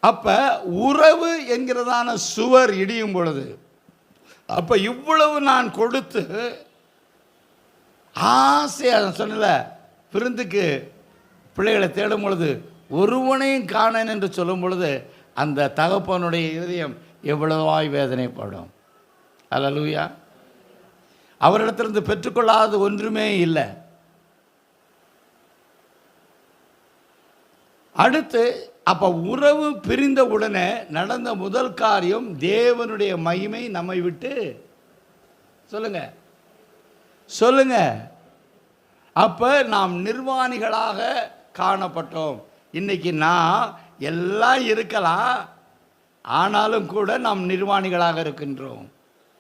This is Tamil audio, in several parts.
அப்போ உறவு என்கிறதான சுவர் இடியும் பொழுது, அப்போ இவ்வளவு நான் கொடுத்து ஆசையாக சொன்னல, விருந்துக்கு பிள்ளைகளை தேடும் பொழுது ஒருவனையும் காணேன் என்று சொல்லும் பொழுது அந்த தகப்பனுடைய இதயம் எவ்வளவாய் வேதனைப்படும். அல்லேலூயா. அவரிடத்திலிருந்து பெற்றுக்கொள்ளாத ஒன்றுமே இல்லை. அடுத்து அப்போ உறவு பிரிந்த உடனே நடந்த முதல் காரியம், தேவனுடைய மகிமை நம்மை விட்டு சொல்லுங்க சொல்லுங்க அப்போ நாம் நிர்வாணிகளாக காணப்பட்டோம். இன்னைக்கு நான் எல்லாம் இருக்கலாம், ஆனாலும் கூட நாம் நிர்வாணிகளாக இருக்கின்றோம்.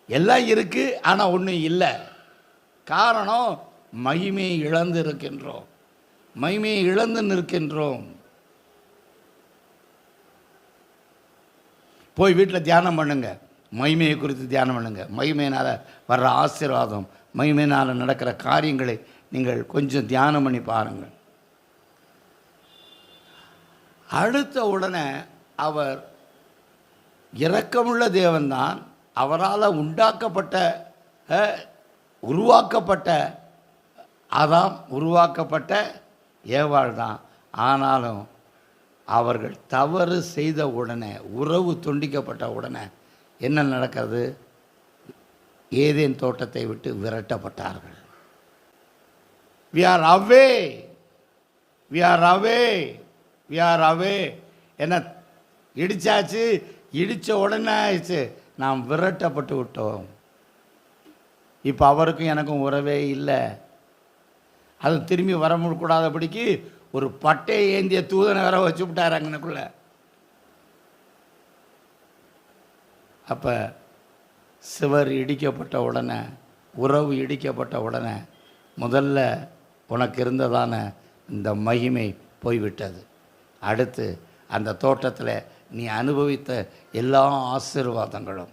எல்லாம் இருக்கு, ஆனால் ஒன்றும் இல்லை. காரணம், மகிமையை இழந்து இருக்கின்றோம், மகிமையை இழந்து நிற்கின்றோம். போய் வீட்டில் தியானம் பண்ணுங்க, மகிமையை குறித்து தியானம் பண்ணுங்க. மகிமையினால் வர்ற ஆசீர்வாதம், மகிமையினால் நடக்கிற காரியங்களை நீங்கள் கொஞ்சம் தியானம் பண்ணி பாருங்கள். அடுத்த உடனே அவர் இரக்கமுள்ள தேவன்தான். அவரால் உண்டாக்கப்பட்ட உருவாக்கப்பட்ட ஆதாம், உருவாக்கப்பட்ட ஏவாள் தான். ஆனாலும் அவர்கள் தவறு செய்த உடனே, உறவு துண்டிக்கப்பட்ட உடனே என்ன நடக்கிறது? ஏதேன் தோட்டத்தை விட்டு விரட்டப்பட்டார்கள். we are away, we are away, we are away. என்ன இடிச்சாச்சு, இடித்த உடனே ஆயிடுச்சு, நாம் விரட்டப்பட்டு விட்டோம். இப்போ அவருக்கும் எனக்கும் உறவே இல்லை. அது திரும்பி வர கூடாதபடிக்கு ஒரு பட்டையை ஏந்திய தூதனை வேற வச்சு விட்டார் அங்கனுக்குள்ள. அப்போ சுவர் இடிக்கப்பட்ட உடனே, உறவு இடிக்கப்பட்ட உடனே முதல்ல உனக்கு இருந்ததான இந்த மகிமை போய்விட்டது. அடுத்து அந்த தோட்டத்தில் நீ அனுபவித்த எல்லா ஆசீர்வாதங்களும்,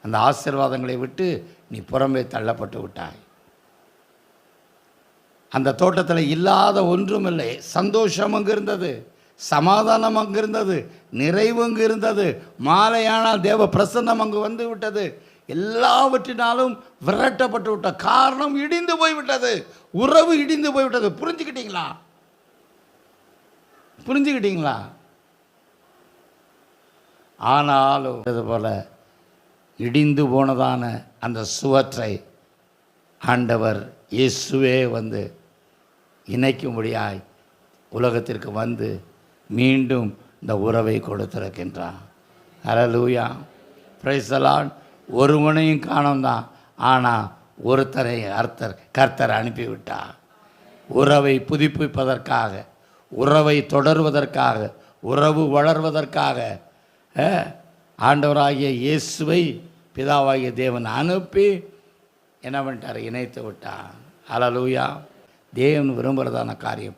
அந்த ஆசீர்வாதங்களை விட்டு நீ புறம்பே தள்ளப்பட்டு விட்டாய். அந்த தோட்டத்தில் இல்லாத ஒன்றும் இல்லை. சந்தோஷம் அங்கு இருந்தது, சமாதானம் அங்கு இருந்தது, நிறைவு அங்கு இருந்தது. மாலையானால் தேவ பிரசன்னம் அங்கு வந்து விட்டது. எல்லாவற்றினாலும் விரட்டப்பட்டு விட்ட காரணம் இடிந்து போய்விட்டது, உறவு இடிந்து போய்விட்டது. புரிஞ்சுக்கிட்டீங்களா? புரிஞ்சுக்கிட்டீங்களா? ஆனாலும் இது போல இடிந்து போனதான அந்த சுவற்றை ஆண்டவர் இயேசுவே வந்து இணைக்கும்படியாய் உலகத்திற்கு வந்து மீண்டும் இந்த உறவை கொடுத்திருக்கின்றான். அல்லேலூயா, பிரைஸ் தி லார்ட். ஒருவனையும் காணோம் தான், ஆனால் ஒருத்தரை கர்த்தர் அனுப்பிவிட்டார். உறவை புதுப்பிப்பதற்காக, உறவை தொடர்வதற்காக, உறவு வளர்வதற்காக ஆண்டவராகிய இயேசுவை பிதாவாகிய தேவன் அனுப்பி என்ன பண்ணிட்டார்? இணைத்து விட்டார். அல்லேலூயா. தேவன் விரும்புகிறதான காரியம்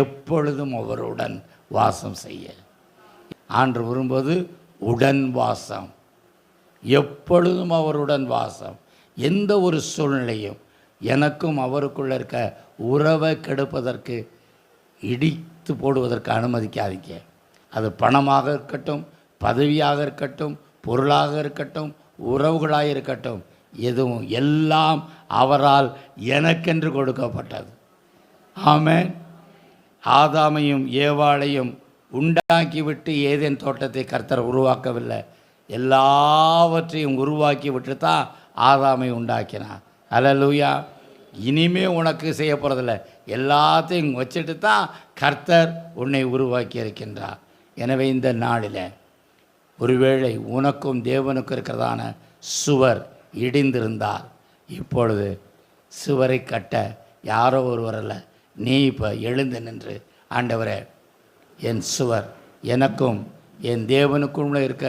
எப்பொழுதும் அவருடன் வாசம் செய்ய. ஆண்டு விரும்புவது உடன் வாசம், எப்பொழுதும் அவருடன் வாசம். எந்த ஒரு சூழ்நிலையும் எனக்கும் அவருக்குள்ள இருக்க உறவை கெடுப்பதற்கு, இடித்து போடுவதற்கு அனுமதிக்காதீங்க. அது பணமாக இருக்கட்டும், பதவியாக இருக்கட்டும், பொருளாக இருக்கட்டும், உறவுகளாக இருக்கட்டும், எதுவும் எல்லாம் அவரால் எனக்கென்று கொடுக்கப்பட்டது. ஆமென். ஆதாமையும் ஏவாளையும் உண்டாக்கிவிட்டு ஏதேன் தோட்டத்தை கர்த்தர் உருவாக்கவில்லை, எல்லாவற்றையும் உருவாக்கி விட்டு தான் ஆதாமை உண்டாக்கினார். அல்லேலூயா. இனிமே உனக்கு செய்ய போகிறதில்ல, எல்லாத்தையும் வச்சுட்டு தான் கர்த்தர் உன்னை உருவாக்கி இருக்கின்றார். எனவே இந்த நாளில் ஒருவேளை உனக்கும் தேவனுக்கும் இருக்கிறதான சுவர் இடிந்திருந்தால், இப்பொழுது சுவரை கட்ட யாரோ ஒருவர் அல்ல, நீ இப்போ எழுந்து நின்று, ஆண்டவரே, என் சுவர், எனக்கும் என் தேவனுக்கும் இருக்க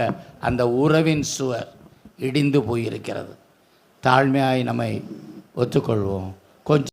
அந்த உறவின் சுவர் இடிந்து போயிருக்கிறது. தாழ்மையாய் நம்மை ஒத்துக்கொள்வோம். கொஞ்சம்